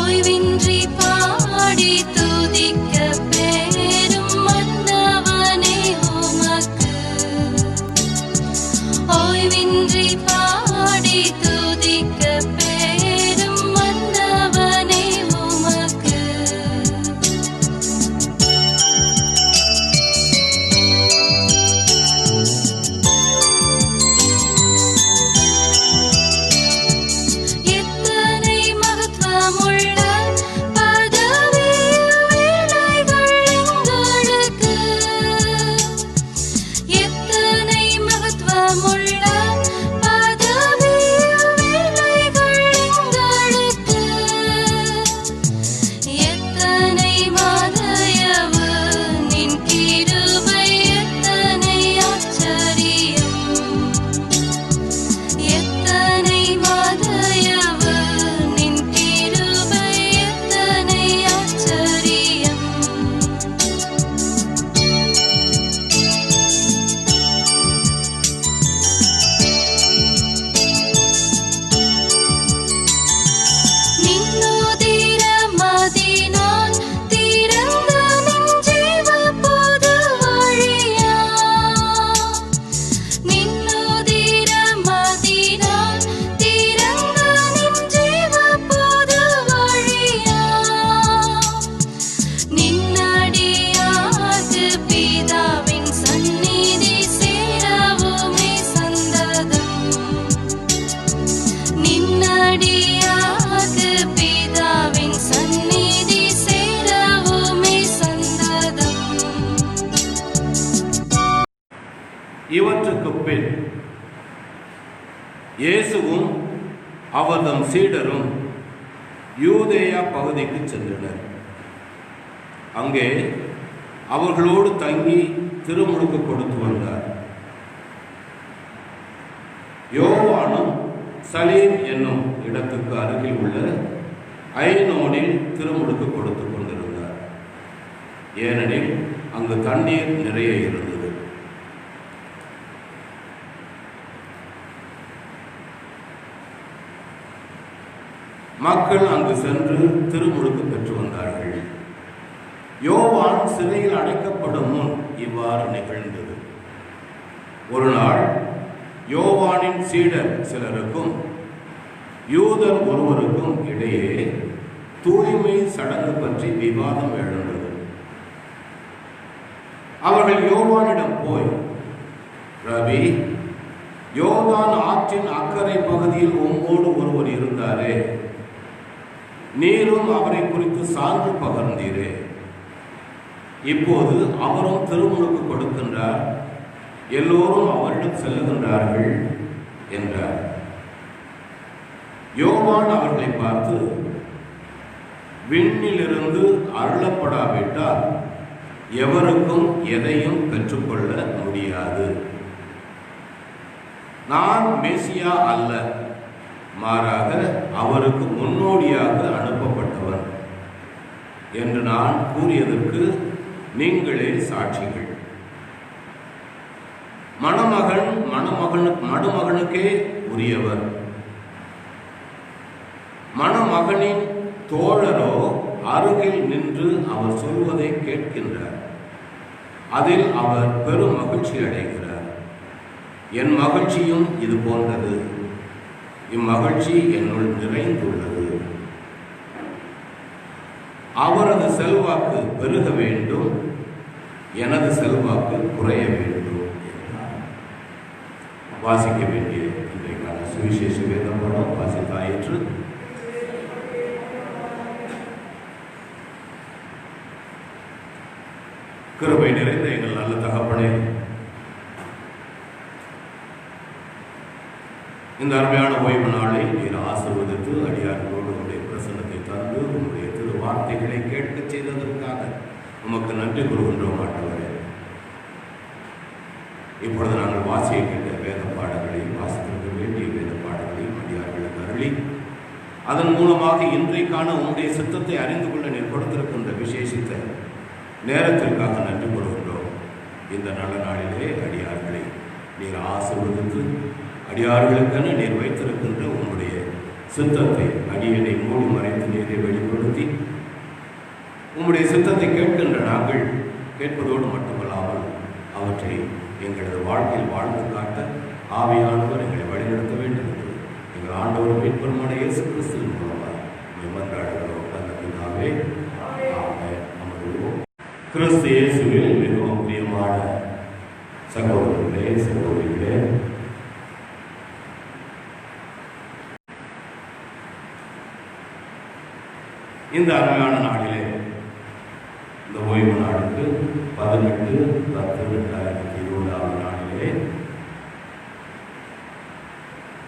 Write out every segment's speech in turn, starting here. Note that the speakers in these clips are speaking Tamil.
ஓய்வின்றி பாடி துதிக்க பேரும் மன்னவனே உமக்கு. ஓய்வின்றி பாடி துதிக்க பேரும் மன்னவனே உமக்கு. எத்தனை மகத்துவமுள்ள பதவி வேலைகள் எங்களுக்கு. எத்தனை மகத்துவமுள்ள பதவி வேலைகள் எங்களுக்கு. எத்தனை மதயவு நின் கிருபை எத்தனை ஆச்சரியம். எத்தனை மதயவு நின் கிருபை எத்தனை ஆச்சரியம். நின்னுதிர மதினால் திறந்த நின் ஜீவ பொது வழியா. நின்னுதிர மதினால் திறந்த நின் ஜீவ பொது வழியா. நின்னடியார்க்கு பிதாவின் சந்நிதி சேரவுமே சந்ததம். நின்னடியார்க்கு பிதாவின் சந்நிதி சேரவுமே சந்ததம். இவற்றுக்குப் பின் இயேசுவும் அவர்தம் சீடரும் யூதேயா பகுதிக்கு சென்றனர். அங்கே அவர்களோடு தங்கி திருமுழுக்கு கொடுத்து வந்தார். யோவானும் சலீம் என்னும் இடத்துக்கு அருகில் உள்ள ஐனோனில் திருமுழுக்கு கொடுத்து கொண்டிருந்தார். ஏனெனில் அங்கு தண்ணீர் நிறைய இருந்தது. மக்கள் அங்கு சென்று திருமுழுக்கு பெற்று வந்தார்கள். யோவான் சிறையில் அடைக்கப்படும் முன் இவ்வாறு நிகழ்ந்தது. ஒரு நாள் யோவானின் சீடர் சிலருக்கும் யூதர் ஒருவருக்கும் இடையே தூய்மை சடங்கு பற்றி விவாதம் எழுந்தது. அவர்கள் யோவானிடம் போய், ரவி, யோர்தான் ஆற்றின் அக்கறை பகுதியில் உம்மோடு ஒருவர் இருந்தாரே, நீரும் அவரை குறித்து சான்று பகர்ந்தீரே, இப்போது அவரும் திருமுழுக்கு கொடுக்கின்றார், எல்லோரும் அவரிடம் செல்லுகின்றார்கள் என்றார். யோவான் அவர்களை பார்த்து, விண்ணிலிருந்து அருளப்படாவிட்டால் எவருக்கும் எதையும் பெற்றுக்கொள்ள முடியாது. நான் மேசியா அல்ல, மாறாக அவருக்கு முன்னோடியாக அனுப்பப்பட்டவன் என்று நான் கூறியதற்கு நீங்களே சாட்சிகள். மணமகனுக்கே உரியவர். மணமகனின் தோழரோ அருகில் நின்று அவர் சொல்வதை கேட்கின்றார். அதில் அவர் பெரும் மகிழ்ச்சி அடைகிறார். என் மகிழ்ச்சியும் இது போன்றது. இம்மகிழ்ச்சி என்னுள் நிறைந்துள்ளது. அவரது செல்வாக்கு பெருக வேண்டும், எனது செல்வாக்கு குறைய வேண்டும் என்றார். வாசிக்க வேண்டிய இன்றைக்கான சுவிசேஷ வேதம் வாசித்தாயிற்று. கிருபை நிறைந்த எங்கள் நல்ல தகப்பனே, இந்த அருமையான ஓய்வு நாளை நீர் ஆசீர்வதித்து அடியார்களோடு உங்களுடைய பிரசன்னத்தை தந்து உங்களுடைய திரு வார்த்தைகளை கேட்க செய்ததற்காக உமக்கு நன்றி கூறுகின்றோம் ஆண்டவரே. இப்பொழுது நாங்கள் வாசிக்க கேட்ட வேத பாடங்களை, வாசித்திருக்க வேண்டிய வேத பாடங்களையும் அடியார்களுக்கு அருளி அதன் மூலமாக இன்றைக்கான உங்களுடைய சித்தத்தை அறிந்து கொள்ள நீர் கொடுத்திருக்கின்ற விசேஷித்த நேரத்திற்காக நன்றி கூறுகின்றோம். இந்த நல்ல நாளிலே அடியார்களை நீர் ஆசீர்வதித்து அடியார்களுக்கென நீர் வைத்திருக்கின்ற உங்களுடைய சித்தத்தை அடியனை மூடி மறைத்து நீரை வெளிக்கொண்டு உம்முடைய சித்தத்தை கேட்கின்ற நாங்கள் கேட்பதோடு மட்டுமல்லாமல் அவற்றை எங்களது வாழ்க்கையில் வாழ்ந்து காட்ட ஆவியானவர் எங்களை வழிநடத்த வேண்டும் என்று எங்கள் ஆண்டவர் மீட்பருமான இயேசு கிறிஸ்துவின் மூலமாக மன்றாடுகிறோம் நல்ல பிதாவே. ஆமென். அமர்வோம். கிறிஸ்து இயேசுவில் மிகவும் பிரியமான சகோதரர்களே, சகோதரிகளே, இந்த அருமையான நாளிலே, இந்த ஓய்வு நாளுக்கு 18/10/2020 நாளிலே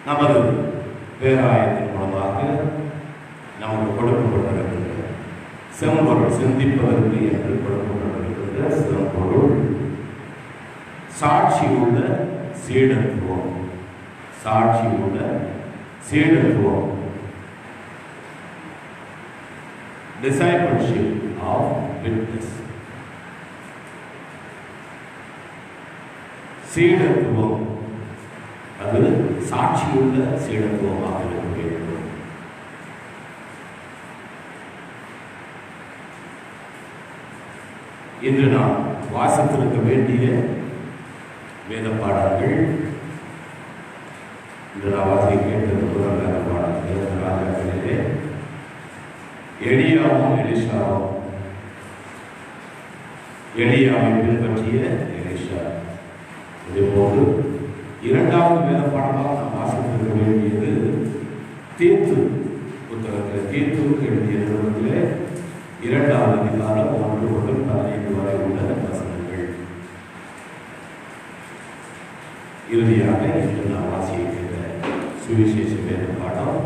நமது பேராயத்தின் மூலமாக நமக்கு கொடுக்கப்பட்டிருக்கின்ற செம்பொருள், சிந்திப்பதற்கு என்று கொடுக்கப்பட்டிருக்கின்ற செம்பொருள் சாட்சியுள்ள சீடத்துவம். சாட்சியுள்ள சீடத்துவம், discipleship of witness. சீடத்துவம் அது சாட்சியுள்ள சீடத்துவமாக இருக்க வேண்டும். இன்று நாம் வாசித்திருக்க வேண்டிய வேத பாடங்கள், இன்று நாம் வாசிக்க கேட்டது முதல் வேத பாடங்கள் ராஜாக்களிலே எலியாவும் எலிஷாவும். எலியாவை பின்பற்றிய எலிஷா. இதேபோன்று இரண்டாவது வேத பாடமாக நாம் வாசித்திருக்க வேண்டியது தீத்து புத்தகத்தில் தீத்துவுக்கு எழுதிய நிறுவனத்திலே 2வது அதிகாரம் 1 முதல் 15 வரை உள்ள வசனங்கள். இறுதியாக இன்று நாம் வாசிக்கின்ற சுவிசேஷ வேத பாடம்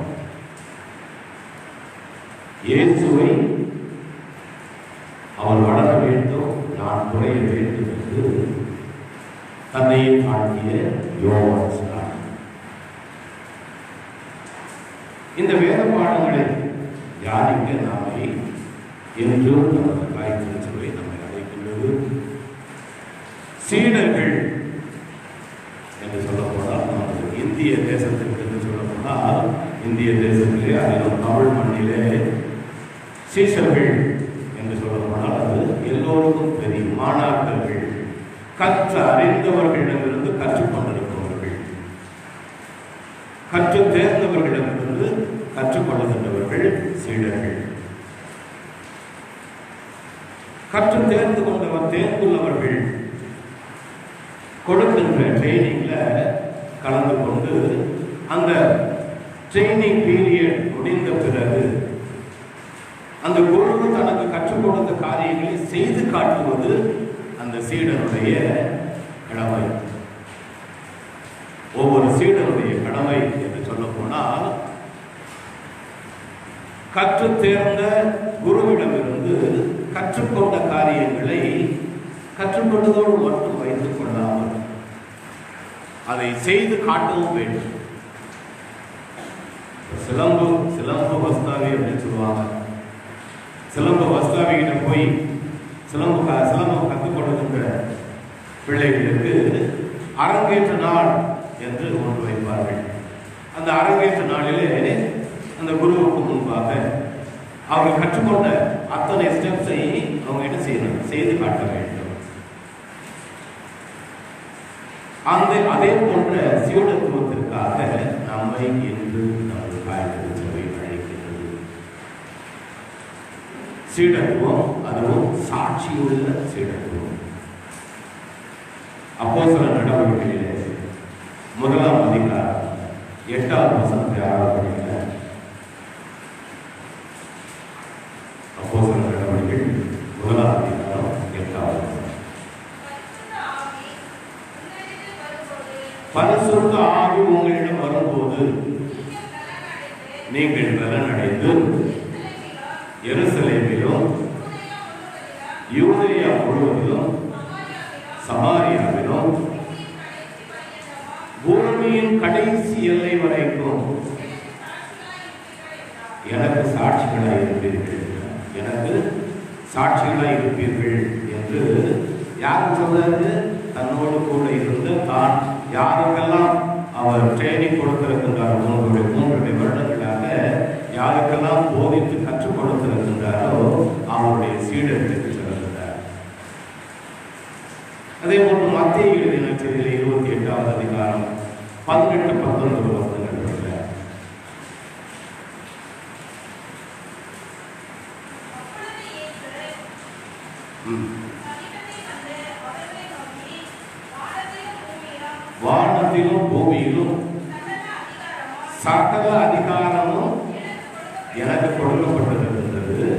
இயேசுவை அவர் வளர வேண்டும், நான் குறைய வேண்டும் என்று தன்னையே தாழ்த்திய யோவான் சொன்னார். இந்த வேத பாடங்களை தியானிக்க நாமே என்றும் நமது தாய் திருச்சபை நம்மை அழைக்கின்றது. சீடர்கள் என்று சொல்லப்போனால் நமது இந்திய தேசத்திற்கு என்று சொல்லப்போனால் இந்திய தேசத்திலே அதிலும் தமிழ் மண்ணிலே சீஷர்கள் என்று சொல்லப்போனால் அது எல்லோருக்கும் தெரியும். மாணாக்கர்கள், கற்று அறிந்தவர்களிடமிருந்து கற்றுக்கொண்டிருப்பவர்கள், கற்று தேர்ந்தவர்களிடமிருந்து கற்றுக்கொள்ளுகின்றவர்கள் சீடர்கள். கற்று தேர்ந்துள்ளவர்கள் கொடுக்கின்ற ட்ரைனிங்ல கலந்து கொண்டு அந்த ட்ரைனிங் பீரியட் முடிந்த பிறகு அந்த குரு தனக்கு கற்றுக் கொடுத்த காரியங்களை செய்து காட்டுவது அந்த சீடனுடைய கடமை. ஒவ்வொரு சீடனுடைய கடமை என்று சொல்ல போனால் கற்று தேர்ந்த குருவிடமிருந்து கற்றுக்கொண்ட காரியங்களை கற்றுக்கொண்டதோடு மட்டும் வைத்துக் கொள்ளாமல் அதை செய்து காட்டவும் வேண்டும். சிலம்பு வஸ்தாவி அப்படின்னு சொல்லுவாங்க. சிலம்பு வஸ்தாவிகிட்ட போய் சிலம்பம் கற்றுக் கொடுக்கின்ற பிள்ளைகளுக்கு அரங்கேற்ற நாள் என்று ஒன்று வைப்பார்கள். அந்த அரங்கேற்ற நாளிலே அந்த குருவுக்கு முன்பாக அவங்க கற்றுக்கொண்ட அத்தனை ஸ்டெப்ஸை அவங்க என்ன செய்யணும், செய்து காட்ட வேண்டும். அதே போன்ற சீடத்துவத்திற்காக நம்மை இன்று நமது காய்கறி சபை அழைக்கிறது. சீடத்துவம் அதுவும் சாட்சியுள்ள சீடத்துவம். அப்போஸ்தலர் நடவடிக்கையிலே 1ஆம் அதிகாரம் 8வது வசனத்தை ஆரம்பிக்கிற அப்போஸ்தலர் நடவடிக்கை 1ஆம் அதிகாரம் 8வது வசனம். பரிசுத்த ஆவி உங்களிடம் வரும்போது நீங்கள் பலனடைந்து எருசலேமிலும் யூதேயா முழுவதிலும் சமாரியாவிலும் பூமியின் கடைசி எல்லை வரைக்கும் எனக்கு சாட்சிகளாய் இருப்பீர்கள், எனக்கு சாட்சிகளாய் இருப்பீர்கள் என்று யார் சொல்றது? தன்னோடு கூட இருந்து தான் யாருக்கெல்லாம் அவர் ட்ரைனிங் கொடுத்திருக்கின்றார், 3 வருடங்களாக யாருக்கெல்லாம் போதித்து கற்றுக் கொடுத்திருக்கின்றாரோ அவருடைய சீடர்களுக்கு சொல்லுகிறார். அதே போன்று மத்தேயு எழுதின நற்செய்தியிலே 28வது அதிகாரம் 18-19 வசனங்கள் இருக்கிறார். வானத்திலும் பூமியிலும் சகல அதிகாரமும் எனக்கு கொடுக்கப்பட்டிருக்கின்றது.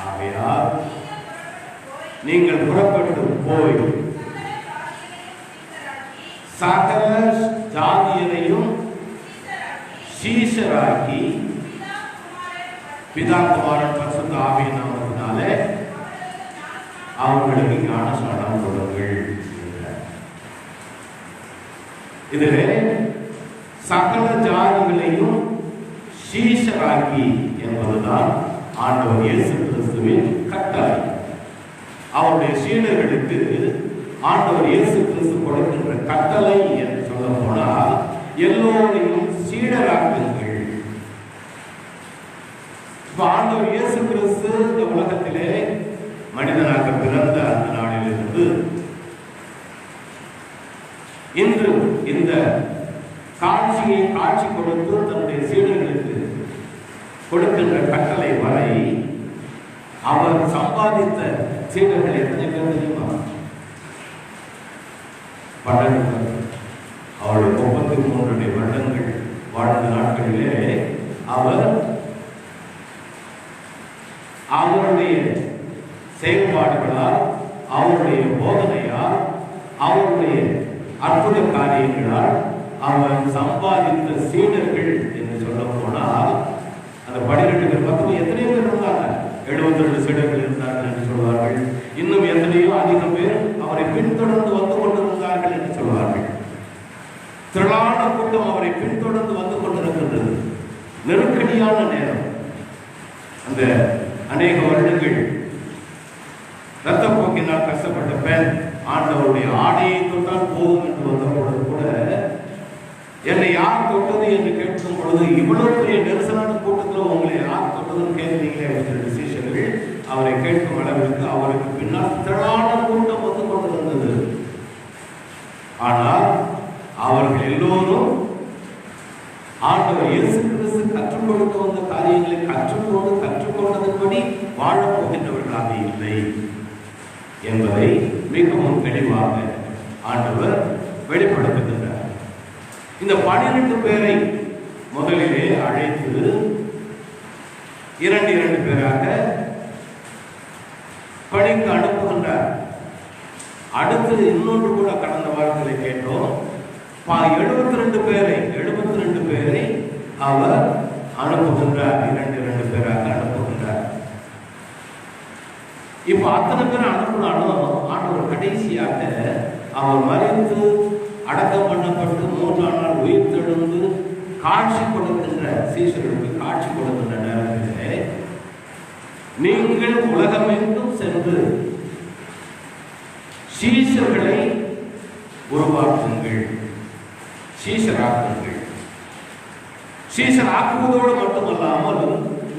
ஆகையால் நீங்கள் புறப்பட்டு போய் சகல ஜாதியரையும் சீஷராக்கி பிதா குமாரன் பரிசுத்த ஆவியின் நாமத்தினாலே அவர்களுக்கு ஞானஸ்நானம் கொடுங்கள். இதிலே சகல ஜாதிகளையும் சீஷராக்கி என்பதுதான் ஆண்டவர் இயேசு கிறிஸ்துவின் கட்டளை. அவருடைய சீடர்களுக்கு ஆண்டவர் இயேசு கிறிஸ்து கொடுக்கின்ற கட்டளை என்று சொல்ல போனால் எல்லோரையும் சீடராக்குங்கள். இப்ப ஆண்டவர் இயேசு கிறிஸ்து இந்த உலகத்திலே மனிதனாக பிறந்த அந்த நாளிலிருந்து இன்று இந்த காட்சி கொடுத்து தன்னுடைய சீடர்களுக்கு கொடுக்கின்ற கட்டளை வரை அவர் சம்பாதித்த சீடர்கள் எத்தனை பேர் தெரியுமா? 12. அவருடைய 33 வருடங்கள் வாழ்ந்த நாட்களிலே அவர் அவருடைய செயல்பாடுகளால், அவருடைய போதனையால், அவருடைய அற்புத காரியங்களால் அவர் சம்பாதித்த சீடர்கள் என்று சொல்ல போனால் அந்த 12 பேர். மொத்தம் எத்தனை பேர் இருந்தாங்க? 72 சீடர்கள் இருந்தார்கள் என்று சொல்வார்கள். இன்னும் எத்தனையோ அதிகம் பேர் அவரை பின்தொடர்ந்து வந்து கொண்டிருந்தார்கள் என்று சொல்வார்கள். திரளான கூட்டம் அவரை பின்தொடர்ந்து வந்து கொண்டிருக்கின்றது. நெருக்கடியான நேரம். அந்த அநேக வருடங்கள் இரத்தப்போக்கினால் கஷ்டப்பட்ட பெண் ஆண்டவருடைய ஆடையை தொட்டால் போதும் என்று வந்த பொழுது கூட என்னை யார் தொட்டது என்று கேட்கும் பொழுது இவ்வளவு பெரிய நெரிசலான கூட்டத்தில் உங்களை யார் தொட்டதுன்னு கேட்கிறீங்களே அப்படின்னு சீஷர்கள் அவரை கேட்கும் அளவிற்கு அவருக்கு பின்னால் திரளான கூட்டம் வந்து கொண்டிருந்தது. ஆனால் அவர்கள் எல்லோரும் ஆண்டவர் இயேசு கிறிஸ்து கற்றுக் கொடுக்க வந்த காரியங்களை கற்றுக்கொண்டதன்படி வாழப் போகின்றவர்களாக இல்லை என்பதை மிகவும் தெளிவாக ஆண்டவர் வெளிப்படுத்துகின்றார். இந்த 12 பேரை முதலிலே அழைத்து 2 பேராக பணிக்கு அனுப்புகின்றார். அடுத்து இன்னொன்று கூட கடந்த வாரத்திலே கேட்டோம். 72 பேரை அவர் அனுப்புகின்றார். 2 பேராக அனுப்புகின்றார். இப்ப அத்தனை பேர் அனுப்பினாலும் ஆண்டவர் கடைசியாக அவர் மறித்து அடக்கம் பண்ணப்பட்டு 3ஆம் நாள் உயிர் தெழுந்து காட்சி கொடுக்கின்ற சீஷர்களுக்கு காட்சி கொடுக்கின்ற நேரத்திலே நீங்கள் உலகமெங்கும் சென்று சீஷர்களை உருவாக்குங்கள், சீஷராக்குங்கள். சீஷராக்குவதோடு மட்டுமல்லாமல்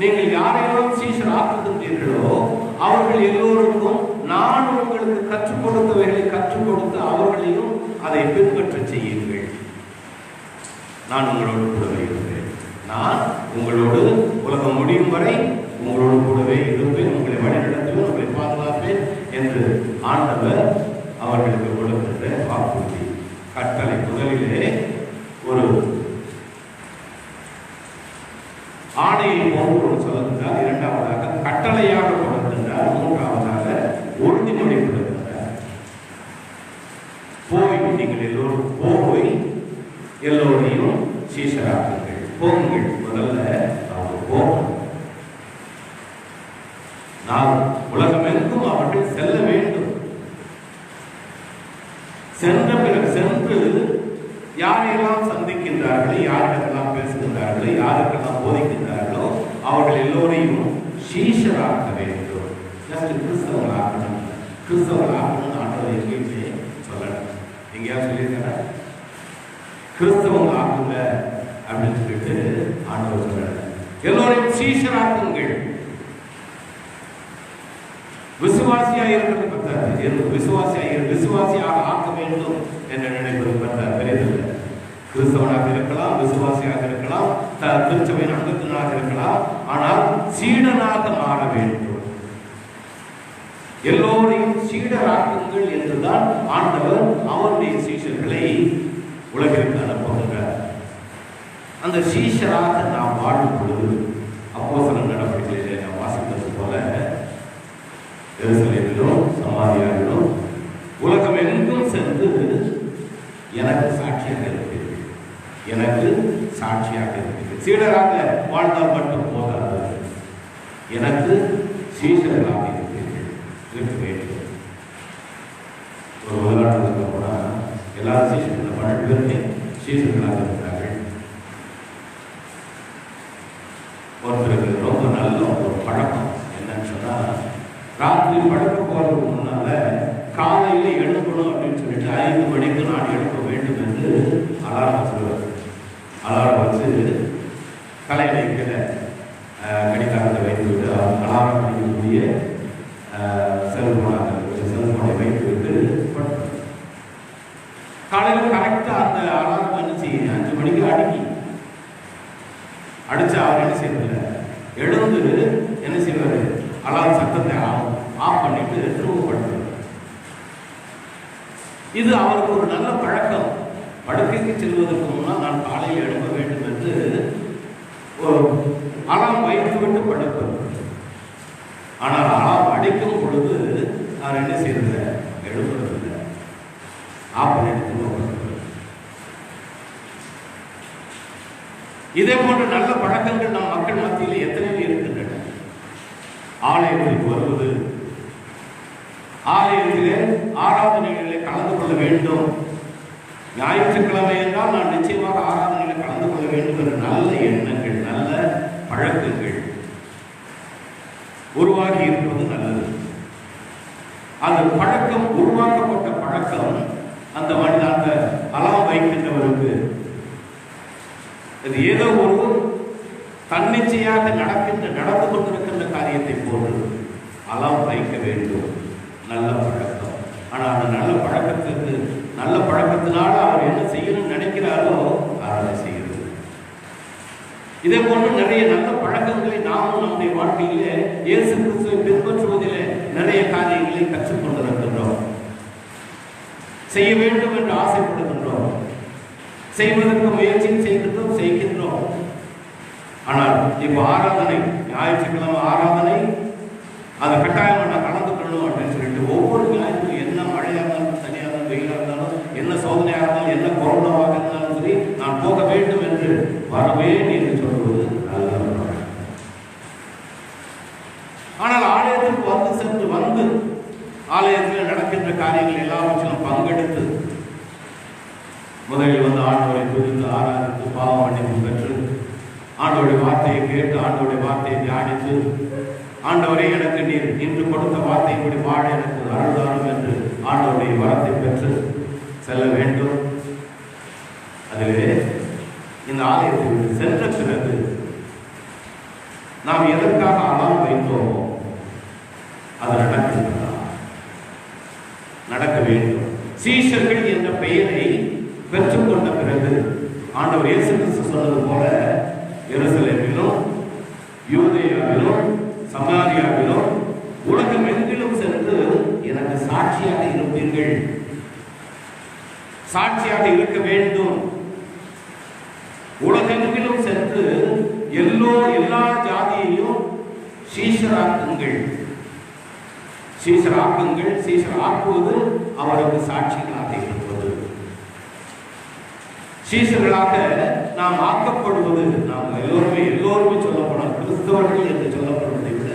நீங்கள் யாரையும் சீஷராக்குகின்றீர்களோ அவர்கள் எல்லோருக்கும் நான் உங்களுக்கு கற்றுக் கொடுத்தவைகளை கற்றுக் கொடுத்து அவர்களையும் அதை பின்பற்ற செய்யுங்கள். நான் உங்களோடு கூடவே இருப்பேன். நான் உங்களோடு உலகம் முடியும் வரை உங்களோடு கூடவே இருப்பேன், உங்களை வழிநடத்துவேன், உங்களை பாதுகாப்பேன் என்று ஆண்டவர் அவர்களுக்கு கொடுக்கின்ற வாக்குறுதி, கட்டளை. முதலிலே ஒரு ஆணையை போன்று சொல்லுகின்றார். 2ஆவதாக கட்டளையாக கொடுக்கின்றார். 3ஆவதாக உறுதிமொழி கொடுக்கின்றார். போய் நீங்கள் எல்லோரும் போய் எல்லோரையும் சீஷராக்குங்கள். போங்கள். முதல்ல அவங்க போகணும். நான் உலகமெங்கும் அவர்கள் செல்ல வேண்டும். சென்ற பிறகு சென்று யாரையெல்லாம் சந்திக்கின்றார்கள், யாருக்கெல்லாம் பேசுகின்றார்கள், யாருக்கெல்லாம் போதிக்கின்றார்களோ அவர்கள் எல்லோரையும் சீஷராக்க வேண்டும். கிறிஸ்தவர்களாக்கணும். கிறிஸ்தவர்களாக்கணும்னு ஆண்டவர் எங்கேயுமே சொல்லணும். எங்கேயாவது சொல்லியிருக்காரா? கிறிஸ்தவங்க ஆக்குங்க அப்படின்னு சொல்லிட்டு ஆண்டவர் சொல்றாரு. எல்லோரையும் சீஷராக்குங்கள். விசுவாசியாக இருக்கிறது பற்றாது, விசுவாசியாக ஆக்க வேண்டும் என்று நினைப்பது பற்றாது, பெரியதில்லை. கிறிஸ்தவனாக இருக்கலாம், விசுவாசியாக இருக்கலாம், திருச்சபையின் அங்கத்தினராக இருக்கலாம், ஆனால் சீடனாக மாற வேண்டும். எல்லோரையும் சீடராக்குங்கள் என்றுதான் ஆண்டவர் அவருடைய சீஷர்களை உலகிற்கு அனுப்புகிறார். அந்த சீஷராக நாம் வாழும் பொழுது அப்போஸ்தலர் நடவடிக்கையிலே நாம் வாசித்தது போல எருசலேமிலும் சமாரியாவிலும் உலகம் எங்கும் சென்று எனக்கு சாட்சியாக இருப்பீர்கள், எனக்கு சாட்சியாக இருப்பீர்கள். சீடராக வாழ்ந்தால் மட்டும் போதாது, எனக்கு சீஷர்களாக இருக்க வேண்டும். ஒரு உதாரணத்துக்கு போனால் எல்லாரும் சீஷர்கள் 12 பேருமே சீஷர்களாக இருக்கிறார்கள். ஒருத்தருக்கு ரொம்ப நல்ல ஒரு பழக்கம் என்னன்னு சொன்னால், ராத்திரி படுக்க போகிறதுக்கு முன்னால காலையில் எழுப்பணும் அப்படின்னு சொல்லிட்டு 5 மணிக்கு நான் எழுப்ப வேண்டும் என்று அலாரம் வச்சுருவார். அலாரம் வச்சு தலையில கீழே கடிகாரத்தை வைத்துவிட்டு அலாரம் அடிக்கக்கூடிய செல்போனை வைத்துவிட்டு காலையில் கரெக்டாக அந்த அலாரம் என்ன செய்ய 5 மணிக்கு அடிச்சா அவர் என்ன செய்யறதில்ல, எழுந்து என்ன செய்வார், அலாரம் சத்தத்தை ஆஃப் பண்ணிட்டு திரும்ப படுத்துவார். இது அவருக்கு ஒரு நல்ல பழக்கம். படுக்கைக்கு செல்வதற்கு முன்னால் நான் காலையில் எழுப்ப வேண்டும் என்று அலாரம் வைத்துவிட்டு படுப்பார். ஆனால் அலாரம் அடிக்கும் பொழுது அவர் என்ன செய்யறதில்ல, எழுப்புறதில்லை, ஆஃப் பண்ணிட்டு திரும்ப படுத்துவார். இதே போன்ற நல்ல பழக்கங்கள் நம் மக்கள் மத்தியில் எத்தனையோ இருக்கின்றன. ஆலயத்திற்கு வருவது, ஆலயத்திலே ஆராதனைகளிலே கலந்து கொள்ள வேண்டும், ஞாயிற்றுக்கிழமை என்றால் நான் நிச்சயமாக ஆராதனையில் கலந்து கொள்ள வேண்டும் என்ற நல்ல எண்ணங்கள், நல்ல பழக்கங்கள் உருவாகி இருப்பது நல்லது. அந்த பழக்கம், உருவாக்கப்பட்ட பழக்கம் அந்த அலாம் வைக்கின்றவருக்கு அது ஏதோ ஒரு தன்னிச்சையாக நடந்து கொண்டிருக்கின்ற காரியத்தை போன்று அலாம் வைக்க வேண்டும். நல்ல பழக்கம். ஆனால் அந்த நல்ல பழக்கத்தினால அவர் என்ன செய்யணும்னு நினைக்கிறாரோ அதை செய்கிறது. இதே போன்று நிறைய நல்ல பழக்கங்களை நாமும் நம்முடைய வாழ்க்கையிலே இயேசு கிறிஸ்துவை பின்பற்றுவதிலே நிறைய காரியங்களை கற்றுக்கொண்டிருக்கின்றோம். செய்ய வேண்டும் என்று ஆசைப்படுகின்றோம், செய்வதற்கு முயற்சி செய்கின்றோம். ஆனால் இப்போ ஆராதனை, ஞாயிற்றுக்கிழமை ஆராதனை, அது கட்டாயம் நான் கலந்து கொள்ளணும் அப்படின்னு சொல்லிட்டு ஒவ்வொரு ஞாயிற்று என்ன மழையாக இருந்தாலும், தனியாக இருந்தாலும், வெயிலாக இருந்தாலும், என்ன சோதனையாக இருந்தாலும், என்ன கொரோனாவாக இருந்தாலும் சரி, நான் போக வேண்டும் என்று வரவேன் என்று சொல்வது நல்ல. ஆனால் ஆலயத்திற்கு சென்று ஆலயத்தில் நடக்கின்ற காரியங்கள் எல்லாவற்றிலும் பங்கெடுத்து முதலில் ஆண்டவரை குறித்து ஆராதித்து பாவ மன்னிப்பு பெற்று ஆண்டவருடைய வார்த்தையை கேட்டு ஆண்டவருடைய வார்த்தையை தியானித்து ஆண்டவரை எனக்கு நீர் இன்று கொடுத்த வார்த்தையின்படி வாழ எனக்கு அருள்தாரும் என்று ஆண்டவருடைய வரத்தை பெற்று செல்ல வேண்டும். அதிலே இந்த ஆலயத்தில் சென்ற பிறகு நாம் எதற்காக அலாம் வைத்தோமோ அது நடக்க வேண்டும். சீஷர்கள் என்ற பெயரை பெற்றுக்கொண்ட பிறகு ஆண்டவர் இயேசு கிறிஸ்து சொன்னது போல எருசலேமிலும் யூதேயாவிலும் சமாரியாவிலும் உலகம் எங்கிலும் சென்று எனக்கு சாட்சியாக இருப்பீர்கள், சாட்சியாக இருக்க வேண்டும். உலகெங்கிலும் சென்று எல்லா ஜாதியையும் சீஷராக்குங்கள். சீஷராக்குவது அவருக்கு சாட்சிகளாக இருப்பது. சீஷர்களாக நாம் ஆக்கப்படுவது, நாம் எல்லோருமே சொல்லப்படும் கிறிஸ்தவர்கள் என்று சொல்லப்படுவதை விட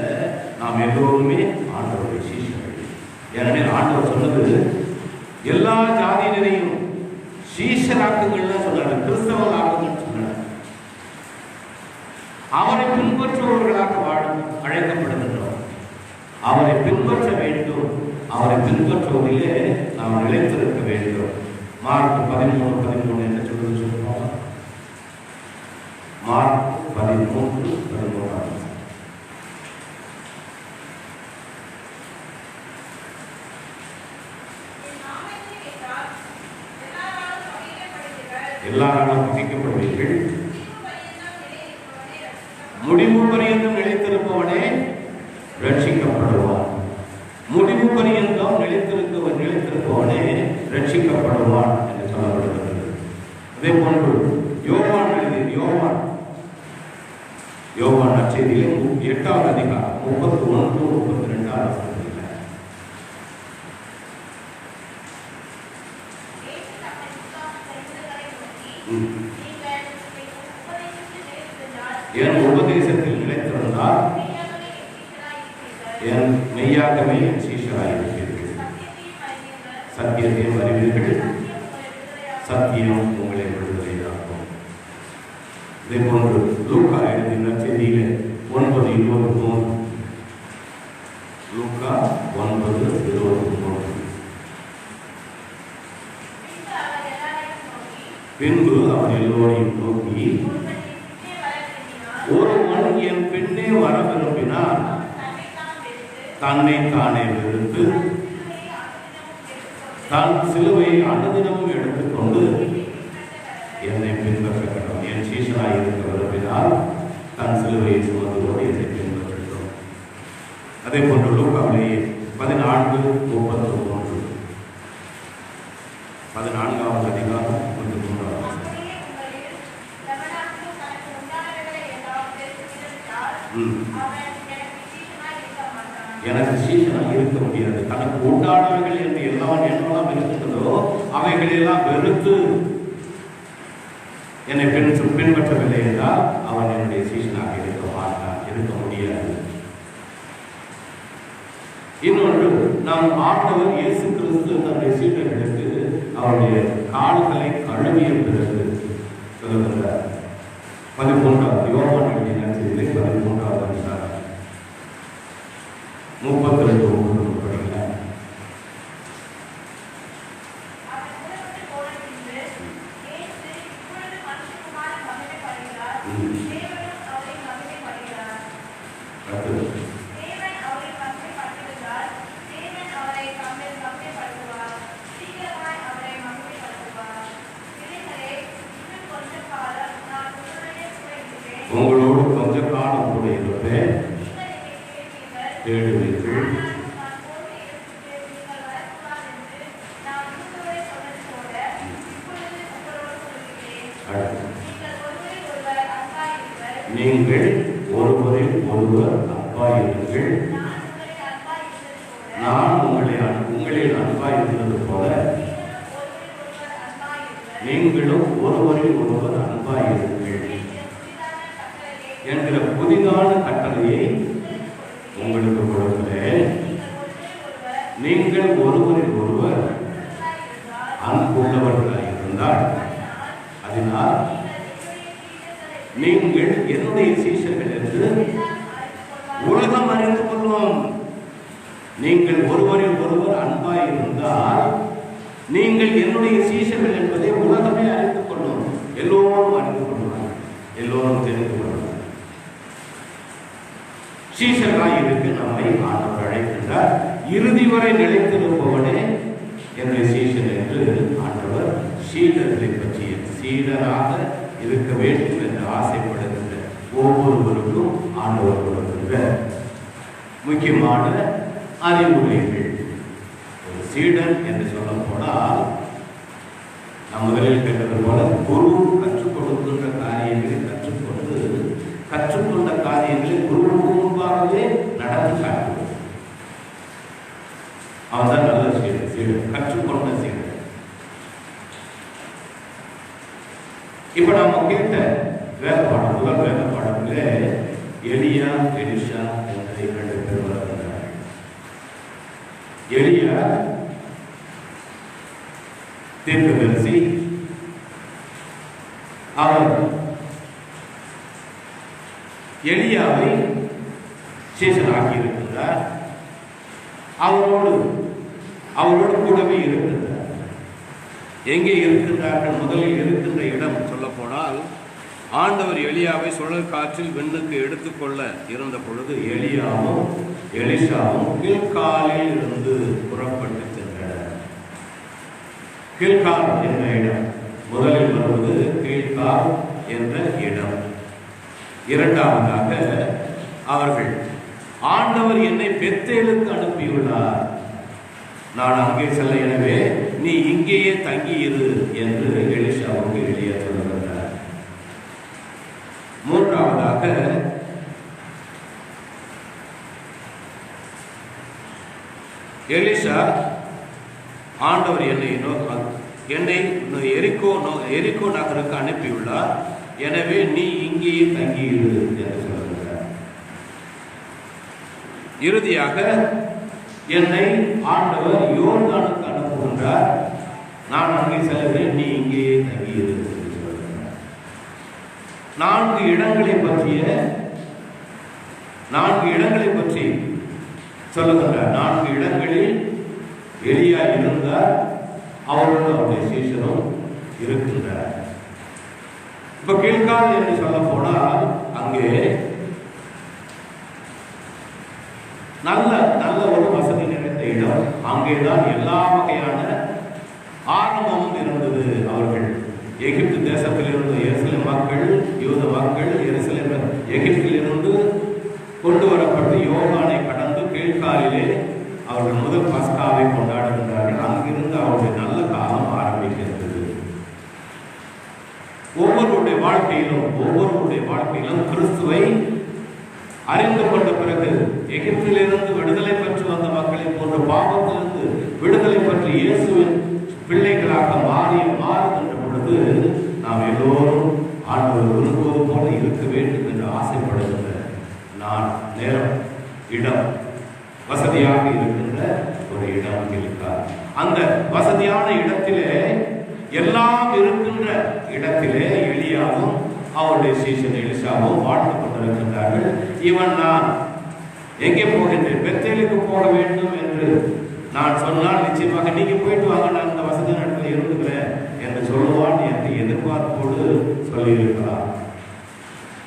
நாம் எல்லோருமே ஆண்டவருடைய சீஷர்கள். ஏனெனில் ஆண்டவர் சொன்னது எல்லா ஜாதியினரையும் சீஷராக்குங்கள்னு சொன்னார், கிறிஸ்தவர்கள் ஆக்குங்கள் சொன்னார். அவரை பின்பற்றுபவர்களாக வாழ அழைக்கப்படுகின்றோம். அவரை பின்பற்ற வேண்டும். அவரை பின்பற்றுவதிலே நாம் நிலைத்திருக்க வேண்டும். மார்க் 13:13 என்ன சொல்லுவோம்? மார்க் 13:13 எல்லாராலும் பகைக்கப்படுவீர்கள். முடிவு பரியந்தம் நிலைத்திருப்பவனே ரட்சிக்கப்படுவான். முடிவு பரியந்தம் நிலைத்திருப்பவனே ரட்சிக்கப்படுவான் என்று சொல்லப்படுகிறது. அதே போன்று யோவான் நற்செய்தியிலே 8வது அதிகாரம் 31-32 என் உபதேசத்தில் நிலைத்திருந்தால் என் மெய்யாகவே என் சீஷராயிருப்பீர்கள். சத்தியத்தையும் அறிவீர்கள், சத்தியம் உங்களை விடுதலையாகும். இதே போன்று லூக்கா எழுதிய நற்செய்தியிலே 9:23 லூக்கா 9:23 பின்பு அவர் எல்லோரையும் நோக்கி, ஒருவன் என் பின்னே வர விரும்பினார் தன்னை தானே வெறுத்து தன் சிலுவையை அனுதினமும் எடுத்துக்கொண்டு என்னை பின்பற்ற வேண்டும். என் சீஷனாய் இருக்க விரும்பினால் தன் சிலுவையை சுமந்தோடு என்னை பின்பற்றட்டும். அதே போன்று லூக்காவிலேயே 14:33 14வது அதிகாரம் 33 எனக்கு சீஷனாக இருக்க முடியாது. தனக்கு உண்டானவர்கள் என்று எல்லாம் என்னெல்லாம் இருக்கின்றதோ அவைகளெல்லாம் வெறுத்து என்னை பின்பற்றவில்லை என்றால் அவன் என்னுடைய சீஷனாக இருக்க மாட்டான், இருக்க முடியாது. இன்னொன்று, நாம் ஆண்டவர் இயேசு கிறிஸ்து தன்னுடைய சீடர்களுக்கு அவருடைய கால்களை கழுவிய பிறகு சொல்லுகின்றார். 13வது யோவான் எழுதிய நற்செய்தியிலே 13வது அதிகாரம் 32 படிங்க. உங்களோடு கொஞ்ச காலம் கூட இருப்பேன், தேடுவீர்கள். நீங்கள் ஒருவரில் ஒருவர் அன்பாயிருங்கள், நான் உங்களில் அன்பாயிருந்தது போல நீங்களும் ஒருவரில் ஒருவர் அன்பாயிருங்கள் என்கிற புதிதான கட்டளையை உங்களுக்கு கொடுக்கிறேன். நீங்கள் ஒருவரில் ஒருவர் அன்புள்ளவர்களாக இருந்தால் அதனால் நீங்கள் என்னுடைய சீஷர்கள் என்று உலகம் அறிந்து கொள்ளும். நீங்கள் ஒருவரில் ஒருவர் அன்பாய் இருந்தால் நீங்கள் என்னுடைய சீஷர்கள் என்பதை உலகமே அறிந்து கொள்ளும். எல்லோரும் அறிந்து கொள்வார், எல்லோரும் தெரிந்து கொள்வார். சீஷர்களாய் இருக்க நம்மை ஆண்டவர் அழைக்கின்றார். இறுதி வரை நிலைத்திருப்பவனே என்னுடைய சீஷன் என்று ஆண்டவர் சீடர்களை பற்றிய சீடராக இருக்க வேண்டும் என்று ஆசைப்படுகின்ற ஒவ்வொருவருக்கும் ஆண்டவர் கொடுக்கின்ற முக்கியமான அறிவுரைகள். ஒரு சீடன் என்று சொல்ல போனால் நாம் முதலில் கேட்டது போல குரு கற்றுக் கொடுக்கின்ற காரியங்களை கற்றுக்கொண்ட காரியங்களை குருவுக்கு முன்பாகவே நடந்து காட்டுவது. அவன் தான் நல்ல சீடன், கற்றுக்கொண்ட சீடன். இப்ப நாம கேட்ட வேத பாடம், முதல் வேத பாடத்திலே எலியா எலிஷா என்ற 2 பேர் வருகின்றனர். எலியா தீர்க்கதரிசி. அவர் எலியாவை சீஷனாக்கி இருக்கின்றார். அவரோடு கூடவே இருக்கின்றார். எங்கே இருக்கின்றார்கள்? முதலில் இருக்கின்ற இடம் சொல்ல போனால், ஆண்டவர் எலியாவை சுழல் காற்றில் விண்ணுக்கு எடுத்துக்கொள்ள இருந்த பொழுது எலியாவும் எலிஷாவும் கில்காலில் இருந்து புறப்பட்டு சென்றனர். கில்கால் என்ற இடம் முதலில் வருவது கீழ்கால் என்ற இடம். இரண்டாவதாக அவர்கள் ஆண்டவர் என்னை பெத்தேலுக்கு அனுப்பியுள்ளார், நான் அங்கே செல்ல, எனவே நீ இங்கேயே தங்கி இரு என்று எலிஷாவுக்கு எலியா சொல்லுகிறார். மூன்றாவதாக எலிஷா ஆண்டவர் என்னை எரிகோ நகருக்கு அனுப்பியுள்ளார், எனவே நீ இங்கேயே தங்கியிரு என்று சொல்லுகிறார். இறுதியாக என்னை ஆண்டவர் யோர்தானுக்கு அனுப்புகின்றார், நான் அங்கே செல்கிறேன், நீ இங்கேயே தங்கியிரு என்று சொல்லுகிறார். 4 இடங்களை பற்றி சொல்லுகின்றார். 4 இடங்களில் எலியா இருந்தார், அவரோடு அவருடைய சீஷனும் இருக்கின்றார். இப்ப கீழ்கால் என்று சொல்ல போனால் அங்கே நல்ல ஒரு வசதி நிறைந்த இடம். அங்கேதான் எல்லா வகையான ஆரம்பமும் இருந்தது. அவர்கள் எகிப்து தேசத்தில் இருந்த எருசலேம் மக்கள், யூத மக்கள் எகிப்தில் இருந்து கொண்டு வரப்பட்டு யோர்தானை கடந்து கீழ்காலிலே அவர்கள் முதல் பஸ்காவை கொண்டாடுகின்றார்கள். அங்கிருந்து அவருடைய நல்ல காலம் ஆரம்பிக்கின்றது. ஒவ்வொருடைய வாழ்க்கையிலும் கிறிஸ்துவை அறிந்து கொண்ட பிறகு எகிப்திலிருந்து விடுதலை பெற்று வந்த மக்களை போன்ற பாவத்திலிருந்து விடுதலை பெற்று இயேசுவின் பிள்ளைகளாக மாறுகின்ற பொழுது நாம் எல்லோரும் ஆண்டவர் விரும்புவது போல இருக்க வேண்டும் என்று ஆசைப்படுகின்ற நேரம், இடம், வசதியாக இருக்கின்ற ஒரு இடம் இருக்கிறார். அந்த வசதியான இடத்திலே, எல்லாம் இருக்கின்ற இடத்திலே எலியாவும் அவருடைய சீஷன் எலிசாவும் வாழ்ந்து கொண்டிருக்கின்றார்கள். நான் எங்கே போகின்றேன், பெத்தேலுக்கு போக வேண்டும் என்று நான் சொன்னால் நிச்சயமாக நீங்க போயிட்டு வாங்க, நான் இந்த வசதியான இடத்துல இருந்துக்கிறேன் என்று சொல்லுவான் என்று எதிர்பார்ப்போடு சொல்லியிருக்கிறார்.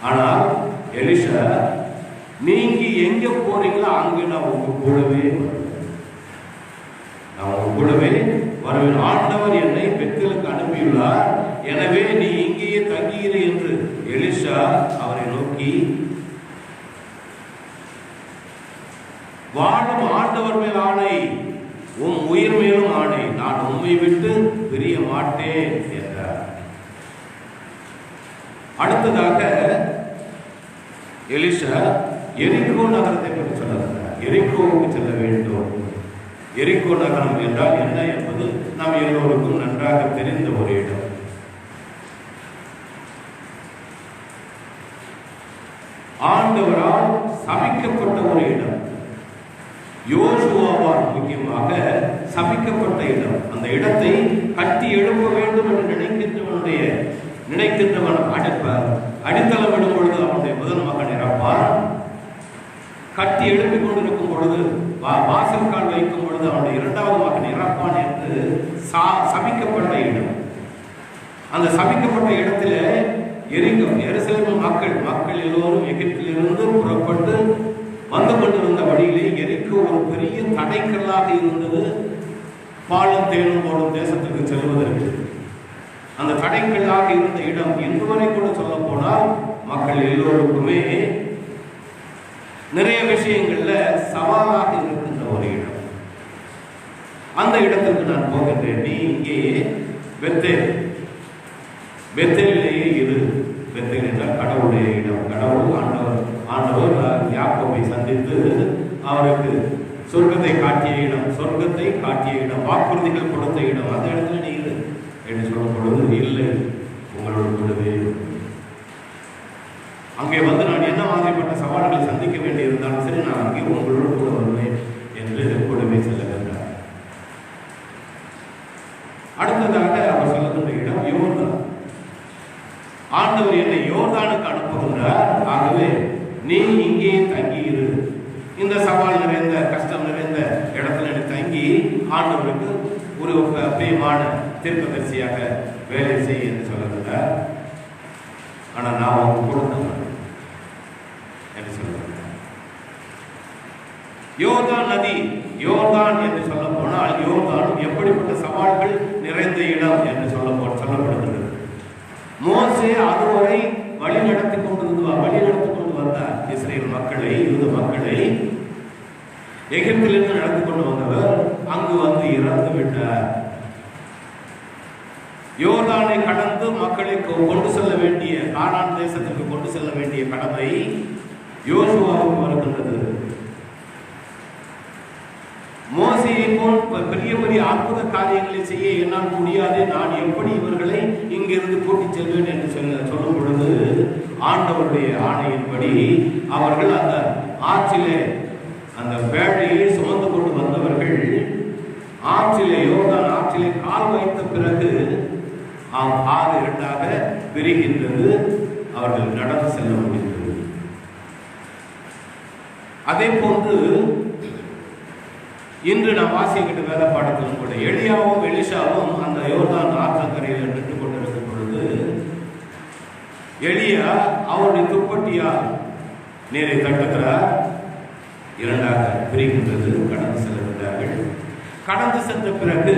ஆனால் எலிசா, நீங்க எங்க போறீங்களோ அங்கு நான் உங்க கூடவே வருவேன். ஆண்டவர் என்னை பெத்தேலுக்கு அனுப்பியுள்ளார், எனவே நீ இங்கேயே தங்கியிரு என்று எலிசா அவரை நோக்கி, வாழும் ஆண்டவர் மேல் ஆணை, உம் உயிர் மேலும் ஆணை, நான் உம்மை விட்டு பிரிய மாட்டேன் என்றார். அடுத்ததாக எலிசா எரிகோ நகரத்தை பற்றி சொல்லுகிறார். எரிகோவுக்கு செல்ல வேண்டும். எரிகோ நகரம் என்றால் என்ன என்பது நாம் எல்லோருக்கும் நன்றாக தெரிந்த ஒரு இடம். ஆண்டவரால் சபிக்கப்பட்ட ஒரு இடம். யோசுவாவால் முக்கியமாக சபிக்கப்பட்ட இடம். அந்த இடத்தை கட்டி எழுப்ப வேண்டும் என்று நினைக்கின்றவன் அடித்தளம் விடும் பொழுது அவனுடைய முதல் மகன் இறப்பான். கட்டி எழுப்பிக் கொண்டிருக்கும் பொழுது, வாசல் கால் வைக்கும் பொழுது அவனுடைய 2வது மகன் இறப்பான் என்று சபிக்கப்பட்ட இடம். அந்த சபிக்கப்பட்ட இடத்துல எருசலேம் மக்கள் எல்லோரும் எகிப்திலிருந்து புறப்பட்டு வந்து கொண்டிருந்த வழியிலே எரிக்கோ ஒரு பெரிய தடைக்கல்லாக இருந்தது. பாலும் தேனும் போடும் தேசத்துக்கு செல்வதற்கு அந்த தடைக்கல்லாக இருந்த இடம் இன்று வரை கூட சொல்ல போனால் மக்கள் எல்லோருக்குமே நிறைய விஷயங்கள்ல சவாலாக இருக்கின்ற ஒரு இடம். அந்த இடத்துக்கு நான் போகின்றேன், நீ இங்கேயே பெத்தேலிலேயே இரு. பெத்தேல் என்றால் கடவுளுடைய இடம். கடவுள் ஆண்டவர் யாக்கோபை சந்தித்து அவருக்கு சொர்க்கத்தை காட்டிய இடம், வாக்குறுதிகள் கொடுத்த இடம், அந்த இடத்துல நீ இரு என்று சொல்லும் பொழுது, இல்லை, உங்களோடு கூடவே அங்கே வந்து நான் என்ன மாதிரிப்பட்ட சவால்களை சந்திக்க வேண்டி இருந்தாலும் சரி, நான் அங்கே உங்களோடு கூட வருவேன் என்று கூடவே செல்லுகின்றார். அடுத்ததாக அவர் சொல்லுகின்ற இடம் யோர்தான். ஆண்டவர் என்னை யோர்தானுக்கு அனுப்புகின்றார், ஆகவே நீ இங்கே தங்கியிரு. இந்த சவால் நிறைந்த, கஷ்டம் நிறைந்த இடத்துல நீ தங்கி ஆண்டவருக்கு ஒரு பிரியமான தீர்க்கதரிசியாக வேலை செய் என்று சொல்லுகின்றார். ஆனால் நான் அவங்க கூட என்று சொல்லுகிறேன். யோர்தான் நதி, யோர்தான் என்று சொல்ல போனால் யோர்தான் எப்படிப்பட்ட சவால்கள் நிறைந்த இடம் என்று சொல்லப்படுகிறது. மோசே அதுவரை வழி நடத்தி கொண்டு வந்தார் இஸ்ரேல் மக்களை, யூத மக்களை. எகிப்திலிருந்து நடத்தி கொண்டு வந்தவர் அங்கு வந்து இறந்து விட்டார். யோர்தானை கடந்து மக்களை கொண்டு செல்ல வேண்டிய, கானான் தேசத்திற்கு கொண்டு செல்ல வேண்டிய கடமை யோசுவாவுக்கு வருகின்றது. மோசேயை போல் பெரிய பெரிய அற்புத காரியங்களை செய்ய என்னால் முடியாது, நான் எப்படி இவர்களை இங்கிருந்து கூட்டிச் செல்வேன் என்று சொல்லும் பொழுது ஆண்டவருடைய ஆணையின்படி அவர்கள் அந்த ஆற்றிலே, அந்த பேழையை சுமந்து கொண்டு வந்தவர்கள் ஆற்றிலே, யோர்தான் ஆற்றிலே கால் வைத்த பிறகு ஆறு இரண்டாக பிரிகின்றது. அவர்கள் நடந்து செல்ல முடிந்தது. அதே போன்று இன்று நாம் வாசிக்கிட்ட வேலை பாடத்திலும் கூட எலியாவும் எலிஷாவும் அந்த யோர்தான் ஆற்றங்கரையில் நின்று கொண்டிருக்கும் பொழுது எலியா அவருடைய துப்பட்டியால் நீரை தட்டுகிறார். இரண்டாக பிரிகின்றது. கடந்து செல்கின்றார்கள். கடந்து சென்ற பிறகு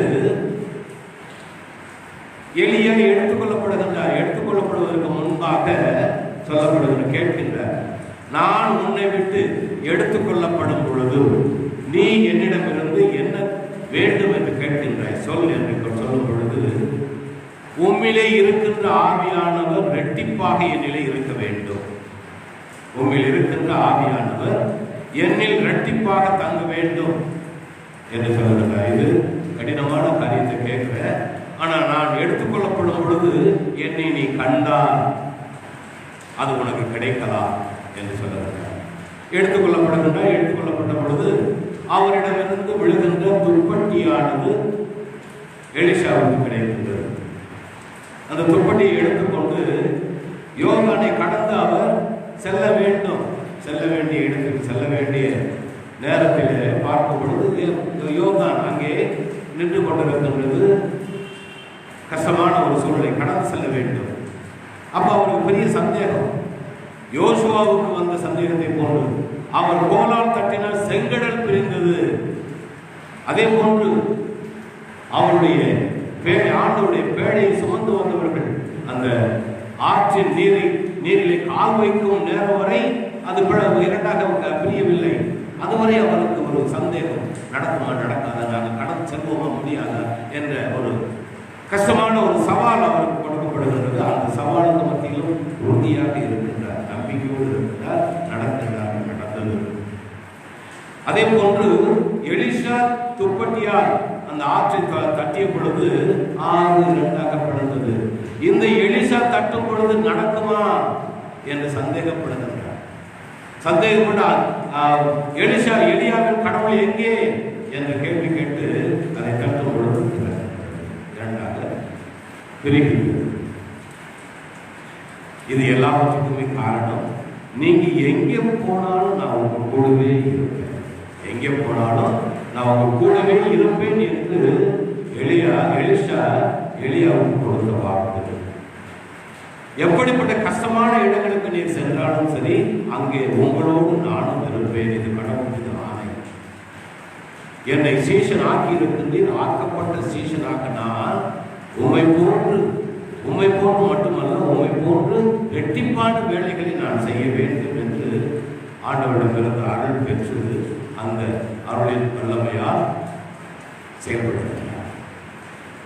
எலியா எடுத்துக்கொள்ளப்படுகின்றார். எடுத்துக்கொள்ளப்படுவதற்கு முன்பாக சொல்லப்படுகின்ற கேட்கின்றார், நான் உன்னை விட்டு எடுத்துக்கொள்ளப்படும் பொழுது நீ என்னிடமிருந்து என்ன வேண்டும் என்று கேட்கின்றாய், சொல் என்று சொல்லும் பொழுது உம்மிலே இருக்கின்ற ஆவியானவர் இரட்டிப்பாக என்னிலே இருக்க வேண்டும். உம்மில் இருக்கின்ற ஆவியானவர் என்னில் இரட்டிப்பாக தங்க வேண்டும் என்று சொல்லுகிறார். இது கடினமான காரியத்தை கேட்கிற, ஆனால் நான் எடுத்துக்கொள்ளப்படும் பொழுது என்னை நீ கண்டால் அது உனக்கு கிடைக்கலாம் என்று சொல்லுகிறார். எடுத்துக்கொள்ளப்பட்ட பொழுது அவரிடமிருந்து விழுகின்ற துப்பட்டியானது எலிஷாவுக்கு கிடைக்கின்றது. அந்த துப்பட்டியை எடுத்துக்கொண்டு யோர்தானை கடந்து அவர் செல்ல வேண்டும். செல்ல வேண்டிய இடத்தில் செல்ல வேண்டிய நேரத்தில் பார்க்கும் பொழுது யோர்தான் அங்கே நின்று கொண்டிருக்கின்றது. கஷ்டமான ஒரு சூழ்நிலை, கடந்து செல்ல வேண்டும். அப்ப அவருக்கு பெரிய சந்தேகம், யோசுவாவுக்கு வந்த சந்தேகத்தை போன்று அவர் கோலால் தட்டினால் செங்கடல் பிரிந்தது. அதே போன்று அவருடைய ஆண்டவருடைய பேழையை சுமந்து வந்தவர்கள் அந்த ஆற்றின் நீரிலே கால் வைக்கும் நேரம் வரை அது இரண்டாக பிரியவில்லை. அதுவரை அவருக்கு ஒரு சந்தேகம், நடக்குமா நடக்காதா, நாங்கள் கடந்து செல்வோமா முடியாதா என்ற ஒரு கஷ்டமான ஒரு சவால் அவருக்கு கொடுக்கப்படுகிறது. அந்த சவாலுக்கு மத்தியிலும் உறுதியாக இருக்கின்றார், நம்பிக்கையோடு இருக்கின்றார், நடக்கின்றார். நடந்தது. அதே போன்று எலிஷா துப்பட்டியால் அந்த ஆற்றை தட்டிய பொழுது ஆறு இரண்டாக பிளந்தது. இந்த எலிஷா தட்டும் பொழுது நடக்குமா என்று சந்தேகப்படுகின்றார். சந்தேகப்பட்டால் எலிஷா எலியாவின் கடவுள் எங்கே என்று கேள்வி கேட்டு அதை தட்டும் பொழுது இரண்டாக பிரிக்கிறது. இது எல்லாவற்றுக்குமே காரணம், நீங்க எங்கே போனாலும் நான் உங்க கூடவே இருப்பேன், எங்கே போனாலும் நான் உங்க கூடவே இருப்பேன் என்று எலிஷா எலியாவுக்கு கொடுத்த வாக்கு. எப்படிப்பட்ட கஷ்டமான இடங்களுக்கு நீர் சென்றாலும் சரி, அங்கே உங்களோடு நானும் இருப்பேன். இது கடவுளுக்கு ஆணை. என்னை சீஷன் ஆக்கி இருக்கின்றீர், ஆக்கப்பட்ட சீஷனாக நான் உம்மை போன்று மட்டுமல்ல, உம்மை போன்று இரட்டிப்பான வேலைகளை நான் செய்ய வேண்டும் என்று ஆண்டவரிடமிருந்து அருள் பெற்று அந்த அருளின் வல்லமையால் செயல்படுகிறார்.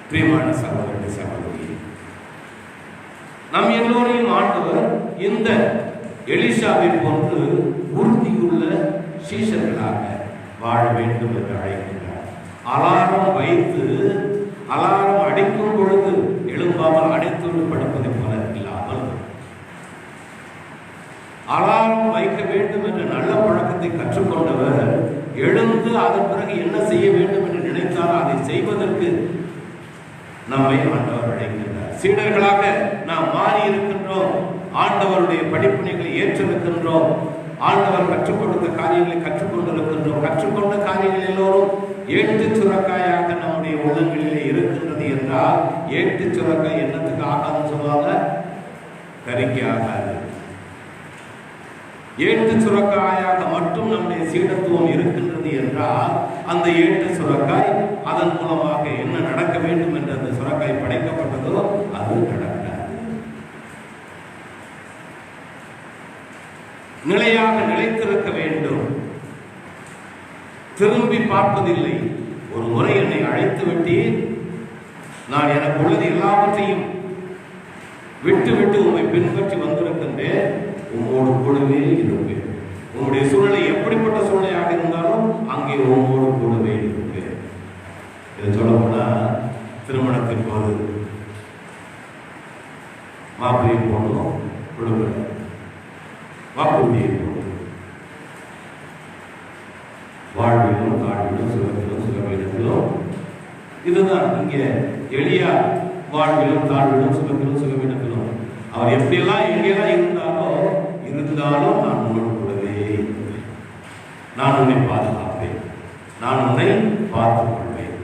பிரியமான சகோதரனை சகோதரி, நம் எல்லோரையும் ஆண்டவர் இந்த எலிஷாவை போன்று உறுதியுள்ள சீஷர்களாக வாழ வேண்டும் என்று அழைக்கிறார். அலாரம் வைத்து அலாரம் அடிக்கும் பொழுது எழும்பாமல் அடைத்து படுப்பதை போல இல்லாமல், அலாரம் வைக்க வேண்டும் என்ற நல்ல பழக்கத்தை கற்றுக்கொண்டவர் எழுந்து அதன் பிறகு என்ன செய்ய வேண்டும் என்று நினைத்தால் அதை செய்வதற்கு நம்மை ஆண்டவர் அழைக்கின்றார். சீடர்களாக நாம் மாறி இருக்கின்றோம். ஆண்டவருடைய படிப்பினைகளை ஏற்றிருக்கின்றோம். ஆண்டவர் கற்றுக் கொடுத்த காரியங்களை கற்றுக்கொண்டிருக்கின்றோம். கற்றுக்கொண்ட காரியங்கள் எல்லோரும் ஏட்டு சுரக்காயாக நம்முடைய உள்ளங்களிலே இருக்கின்றது என்றால், ஏட்டு சுரக்காய் என்னத்துக்கு ஆகாதுன்னு சொல்லுவாங்க? கறிக்கு ஆகாது. ஏட்டு சுரக்காயாக மட்டும் நம்முடைய சீடத்துவம் இருக்கின்றது என்றால், அந்த ஏட்டு சுரக்காய் அதன் மூலமாக என்ன நடக்க வேண்டும் என்று அந்த சுரக்காய் படைக்கப்பட்டதோ அது நடக்காது. நிலையாக நிலைத்திருக்க வேண்டும். திரும்பி பார்ப்பதில்லை. ஒரு முறை என்னை அழைத்து விட்டீர், நான் எனக்கு உள்ளது எல்லாவற்றையும் விட்டு விட்டு உம்மை பின்பற்றி வந்திருக்கின்றேன், உம்மோடு கூடவே இருப்பேன். உங்களுடைய சூழ்நிலை எப்படிப்பட்ட சூழ்நிலையாக இருந்தாலும் அங்கே உம்மோடு கூடவே இருப்பேன். இதை சொல்ல போனா திருமணத்தின் போது மாப்பிள்ளை போனோம் கொடுக்கல, வாக்குறுதியை போனோம். வாழ்விலும் தாழ்விலும் சுகத்திலும் சுகவீனத்திலும் இதுதான் இங்கே எளியா. வாழ்விலும் தாழ்விலும் சுகத்திலும் சுகவீனத்திலும் அவர் எப்படியெல்லாம் எங்கெல்லாம் இருந்தாலும் நான் உன்னோடு கூடவே இருப்பேன். நான் உன்னை பாதுகாப்பேன், நான் உன்னை பார்த்துக் கொள்வேன்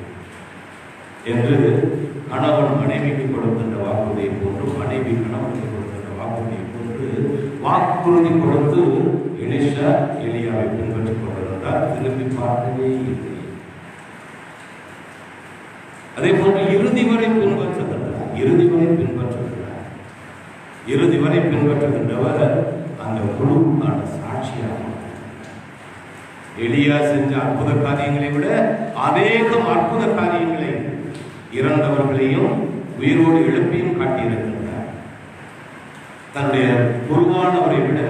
என்று கணவன் மனைவிக்கு கொடுக்கின்ற வாக்குறுதியை போன்று, மனைவி கணவனுக்கு கொடுக்கின்ற வாக்குறுதியை போன்று வாக்குறுதி கொடுத்து எலிஷா எலியாவை பின்பற்றிக் கொண்டிருந்தார். திரும்பி பார்க்கவே இல்லை. அதே போன்று இறுதி வரை பின்பற்றுகின்றார். இறுதி வரை பின்பற்றுகின்றவர் அந்த குழுவுக்கான சாட்சியாக. எலியா செஞ்ச அற்புத காரியங்களை விட அநேகம் அற்புத காரியங்களை, இறந்தவர்களையும் உயிரோடு எழுப்பியும் காட்டியிருக்கின்றார். தன்னுடைய குருவானவரை விட,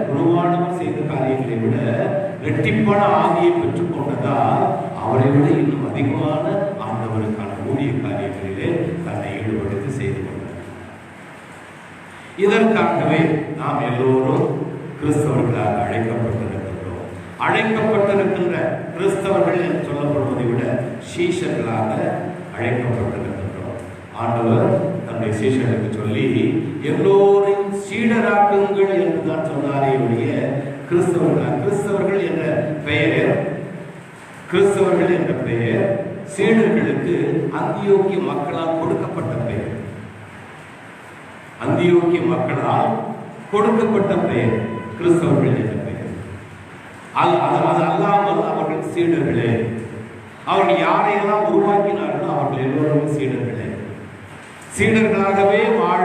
குருவானவர் செய்த காரியங்களை விட இரட்டிப்பான ஆவியை பெற்றுக் கொண்டதால் அவரை விட இன்னும் அதிகமான ஆண்டவருக்கான ஊழிய காரியங்களிலே தன்னை ஈடுபடுத்தி செய்து கொண்டார். இதற்காகவே நாம் எல்லோரும் கிறிஸ்தவர்களாக அழைக்கப்பட்டிருக்கின்றோம். அழைக்கப்பட்டிருக்கின்ற கிறிஸ்தவர்கள் என்று சொல்லப்படுவதை விட சீஷர்களாக அழைக்கப்பட்டிருக்கின்றோம். ஆண்டவர் தன்னுடைய சீஷர்களுக்கு சொல்லி எல்லோரையும் சீடராக்குங்கள் என்றுதான் சொன்னாரே ஒழிய கிறிஸ்தவர்கள் என்ற பெயர், கிறிஸ்தவர்கள் என்ற பெயர் சீடர்களுக்கு அந்தியோக்கிய மக்களால் கொடுக்கப்பட்ட பெயர். அந்தியோக்கிய மக்களால் கொடுக்கப்பட்ட பெயர் கிறிஸ்தவர்கள் என்ற பெயர். அது அல்லாமல் அவர்கள் சீடர்களே. அவர்கள் யாரையெல்லாம் உருவாக்கினார்களோ அவர்கள் எல்லோரும் சீடர்களே. சீடர்களாகவே வாழ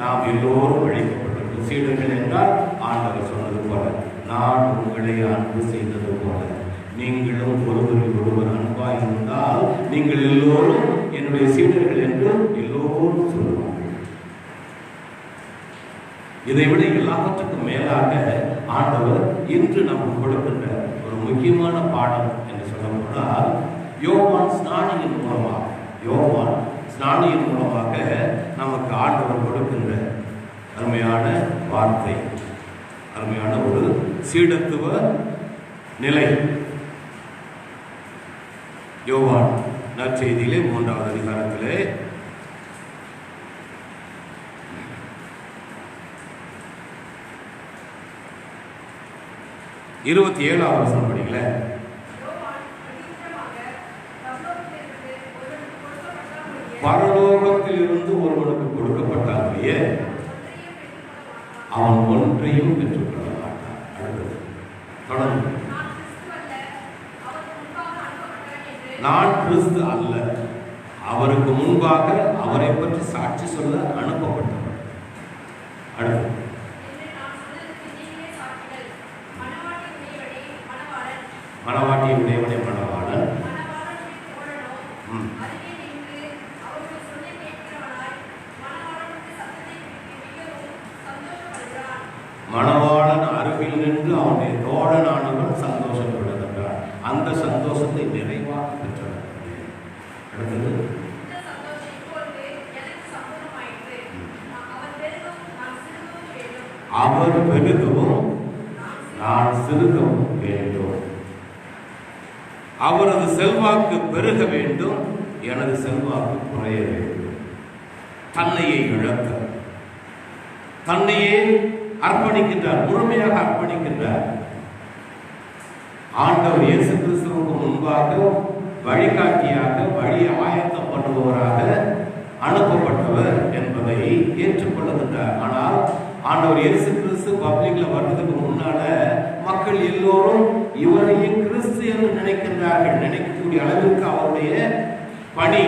நாம் எல்லோரும் அழைக்கப்பட்டிருக்கிறோம். சீடர்கள் என்றால் ஆண்டவர் சொன்னது போல, நான் உங்களை அன்பு செய்தது போல நீங்களும் ஒருவரில் ஒருவர் அன்பாய் இருந்தால் நீங்கள் எல்லோரும் என்னுடைய சீடர்கள் என்று எல்லோரும் சொல்லுவார்கள். இதை விட எல்லாவற்றுக்கும் மேலாக ஆண்டவர் இன்று நமக்கு கொடுக்கின்ற ஒரு முக்கியமான பாடம் என்று சொல்ல போனால், யோவான் ஸ்நானியின் மூலமாக நமக்கு ஆண்டவர் கொடுக்கின்ற அருமையான வார்த்தை, அருமையான ஒரு சீடத்துவ நிலை. யோவான் நற்செய்தியிலே 3வது அதிகாரத்திலே 27வது வசனம் படிக்கல. பரலோகத்தில் இருந்து ஒருவனுக்கு கொடுக்கப்பட்டாலேயே அவன் ஒன்றையும் பெற்றுக்கொள்ள மாட்டான். அடுத்தது தொடர்ந்து, நான் கிறிஸ்து அல்ல, அவருக்கு முன்பாக அவரை பற்றி சாட்சி சொல்ல அனுப்பப்பட்டவர். அடுத்து, மணவாட்டியை உடையவனே மணவாளன். மணவாளன் அருகில் நின்று அவனுடைய தோழனானவன் சந்தோஷப்படுகின்றான். அந்த சந்தோஷத்தை நிறைவாக பெற்றவர். அடுத்தது, அவர் பெருகவும் நான் சிறுகவும் வேண்டும். அவரது செல்வாக்கு பெருக வேண்டும், எனது செல்வாக்கு குறைய வேண்டும். தன்னையே இழக்க, தன்னையே அர்ப்பணிக்கின்றார், முழுமையாக அர்ப்பணிக்கின்றார். ஆண்டவர் இயேசு கிறிஸ்துவுக்கு முன்பாக வழிகாட்டியாக, வழியை ஆயத்தம் பண்ணுபவராக அனுப்பப்பட்டவர் என்பதை ஏற்றுக்கொள்ளுகின்றார். ஆனால் ஆண்டவர் இயேசு கிறிஸ்து பப்ளிக்ல வர்றதுக்கு முன்னால மக்கள் எல்லோரும் இவரையே கிறிஸ்து என்று நினைக்கின்றார்கள். நினைக்கக்கூடிய அளவிற்கு அவருடைய பணி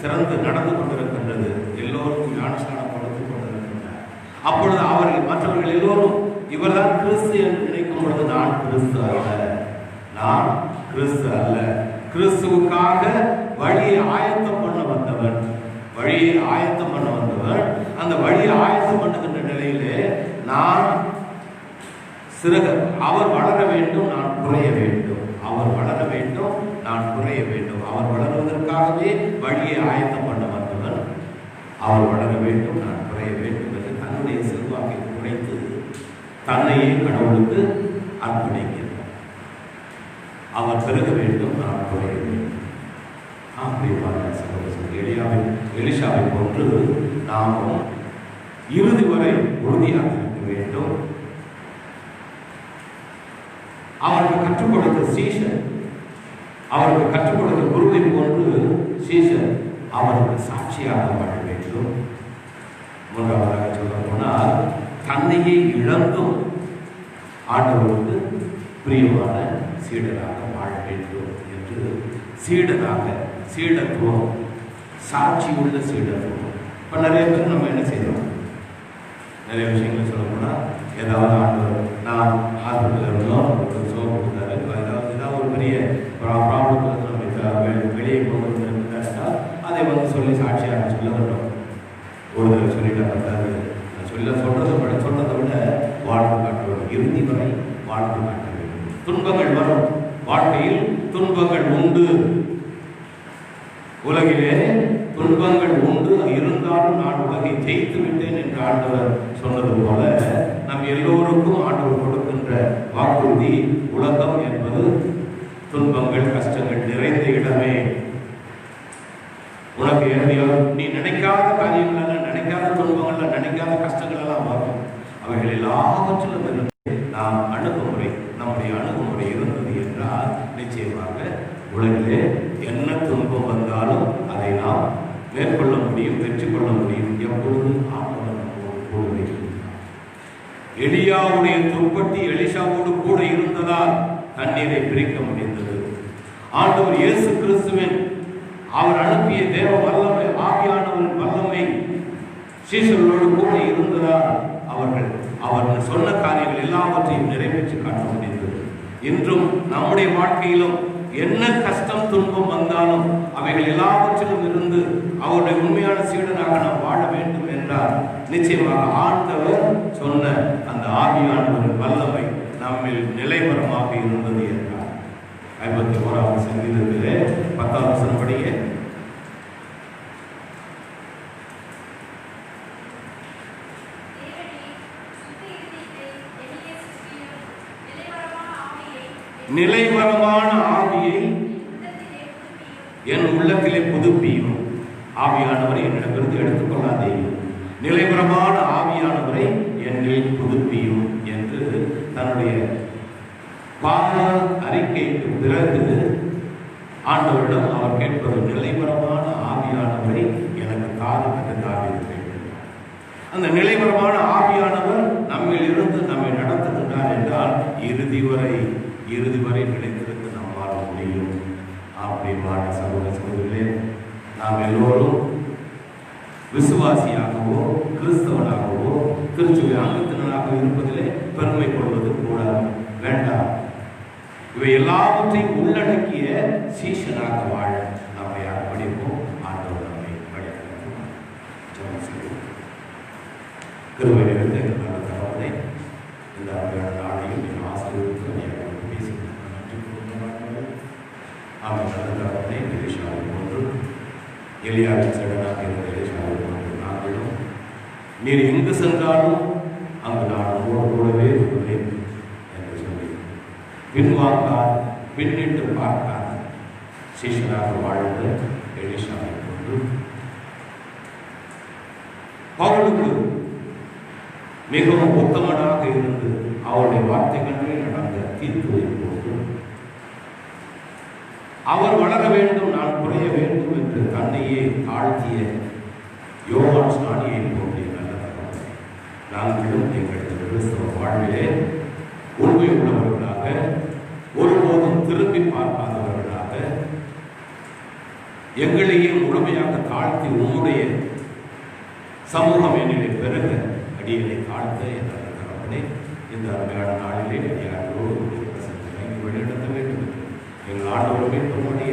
சிறந்து நடந்து கொண்டிருக்கின்றது. எல்லோருக்கும் ஞானஸ்நானம் கொடுத்து கொண்டிருக்கின்றார். அப்பொழுது அவர்கள் மற்றவர்கள் எல்லோரும் இவர்தான் கிறிஸ்து என்று நினைக்கும் பொழுது நான் கிறிஸ்து அல்ல, நான் கிறிஸ்து அல்ல. கிறிஸ்துவுக்காக வழியை ஆயத்தம் பண்ண வந்தவன், வழியை ஆயத்தம் பண்ண வந்தவன். அந்த வழியை ஆயத்தம் பண்ணுகின்ற நிலையிலே நான் அவர் வளர வேண்டும், நான் குறைய வேண்டும். அவர் வளர வேண்டும், நான் குறைய வேண்டும். அவர் வளர்வதற்காகவே வழியை ஆயத்தம் பண்ண வந்தவன். அவர் வளர வேண்டும், நான் குறைய வேண்டும் என்று தன்னுடைய செல்வாக்கை குறைத்து தன்னையே கடவுளுக்கு அர்ப்பணிக்கிறார். அவர் பெருக வேண்டும், நான் குறைய வேண்டும். எலிஷாவை போன்று நாமும் இறுதி வரை உறுதியாக இருக்க வேண்டும். அவருக்கு கற்றுக் கொடுத்த சீஷன், அவருக்கு கற்றுக் கொடுத்த குருவை போன்று சீஷன் அவருக்கு சாட்சியாக வாழ வேண்டும். மூன்றாவதாக சொல்ல போனால் தன்னையே இழந்தும் ஆண்டவருக்கு பிரியமான சீடராக வாழ வேண்டும் என்று சீடராக, சீடத்துவம், சாட்சியுள்ள சீடத்துவம். இப்போ நிறைய பேர் நம்ம என்ன செய்யறோம், நிறைய விஷயங்களை சொல்ல போனால் ஏதாவது ஆண்டவர் நான் ஹாஸ்பிட்டலில் இருந்தோம், சோறு கொடுத்தாரு, ஏதாவது ஒரு பெரிய ப்ராப்ளம் நம்ம வெளியே கொண்டு வந்துருந்தாருன்னா அதை சொல்லி சாட்சியாக சொல்ல வேண்டும். ஒரு தடவை சொல்லிட்டு பார்த்தாரு, சொல்றதை விட வாழ்வு காட்ட வேண்டும். இறுதி வரை வாழ்வு காட்ட வேண்டும். துன்பங்கள் வரும், வாழ்க்கையில் துன்பங்கள் உண்டு, உலகிலே துன்பங்கள் உண்டு, இருந்தாலும் நான் உலகை ஜெயித்து விட்டேன் என்று ஆண்டவர் சொன்னது போல நம் எல்லோருக்கும் ஆண்டவர் கொடுக்கின்ற வாக்குறுதி, உலகம் என்பது துன்பங்கள் கஷ்டங்கள் நிறைந்த இடமே. உனக்கு நீ நினைக்காத காரியங்கள், நினைக்காத துன்பங்கள், நினைக்காத கஷ்டங்கள் எல்லாம் வரும். அவைகள் எல்லாவற்றிலும் இருந்து நாம் அணுகுமுறை, நம்முடைய அணுகுமுறை இருந்தது என்றால் நிச்சயமாக உலகிலே என்ன துன்பம் வந்தாலும் அதை நாம் மேற்கொள்ள முடியும், வெற்றி கொள்ள முடியும். எப்பொழுது ஆண்டவர் கூட இருக்கிறார். எலியாவுடைய துப்பட்டி எலிஷாவோடு கூட இருந்ததால் தண்ணீரை பிரிக்க முடிந்தது. ஆண்டவர் இயேசு கிறிஸ்துவின் அவர் அனுப்பிய தேவ வல்லமை, ஆவியானவரின் வல்லமை சீஷர்களோடு கூட இருந்ததால் அவர்கள் சொன்ன காரியங்கள் எல்லாவற்றையும் நிறைவேற்றி காட்ட முடிந்தது. இன்றும் நம்முடைய வாழ்க்கையிலும் என்ன கஷ்டம் துன்பம் வந்தாலும் அவைகள் எல்லாவற்றிலும் இருந்து அவருடைய உண்மையான சீடனாக நாம் வாழ வேண்டும் என்றால் நிச்சயமாக ஆண்டவர் சொன்ன அந்த ஆவியானவரின் வல்லமை நம்மில் நிலைவரமாக இருந்தது என்றார். 51வது சங்கீதத்திலே 10வது வசனம் படியே. நிலைவரமான ஆவியை என் உள்ளத்திலே புதுப்பியும். ஆவியானவரை என்னிடமிருந்து எடுத்துக்கொள்ளாதேயும், நிலைவரமான ஆவியானவரை என்னில் புதுப்பியும் என்று தன்னுடைய பாவ அறிக்கைக்கு பிறகு ஆண்டவரிடம் அவர் கேட்பது, நிலைவரமான ஆவியானவரை எனக்கு தாரும் என்று தாவீது கேட்கிறார். அந்த நிலைவரமான ஆவியானவர் நம்மில் இருந்து நம்மை நடத்துகின்றார் என்றால் இறுதி வரை நிலைத்திருந்து நாம் வாழ முடியும். அப்படிமான சகோதர சகோதரிகளே, நாம் எல்லோரும் விசுவாசியாகவோ கிறிஸ்தவனாகவோ திருச்சுவை அங்கத்தினராக இருப்பதிலே பெருமை கொள்வது கூட வேண்டாம். இவை எல்லாவற்றையும் உள்ளடக்கிய சீஷனாக வாழ நம்மை அர்ப்பணிப்போம். ஆண்டவர் நம்மை வழிநடத்துவார். ஜெபம் செய்வோம். கிருபை நிறைந்த எங்கள் தகவலை இந்த அருமையான நாளையும் என் ஆசிரியருக்கு பேசி நன்றி கூறுகிறார்கள். அவன் நல்ல தகவலை எலிஷாவை போன்று, எலியாவின் சடனாக இருந்த எலிஷாவை போன்று நாங்களும் நீர் எங்கு சென்றாலும் அங்கு நான் உங்களோடு கூடவே உள்ளேன் என்று சொல்லி பின்வாங்காத, பின்னிட்டு பார்க்காத சீஷனாக வாழ்ந்த எலிஷாவை போன்று பவுலுக்கு மிகவும் உத்தமனாக இருந்து அவருடைய வார்த்தைகளே நடந்த தீர்த்துவை போன்று அவர் வளர வேண்டும், நான் குறைய வேண்டும் என்று தன்னையே தாழ்த்திய யோவான் ஸ்நானியை போன்ற நல்ல தகவல் நாங்களும் எங்களது கிறிஸ்தவ வாழ்விலே உண்மை உள்ளவர்களாக, ஒருபோதும் திரும்பி பார்க்காதவர்களாக, எங்களையே முழுமையாக தாழ்த்தி உன்னுடைய சமூகம் என்னிலே பெருக அடியலை தாழ்த்த என்ற தகவலை இந்த அருமையான நாளிலே யாரோடு பிரசனத்தை வழிநடத்த வேண்டும். எங்கள் ஆண்டவருமே நம்முடைய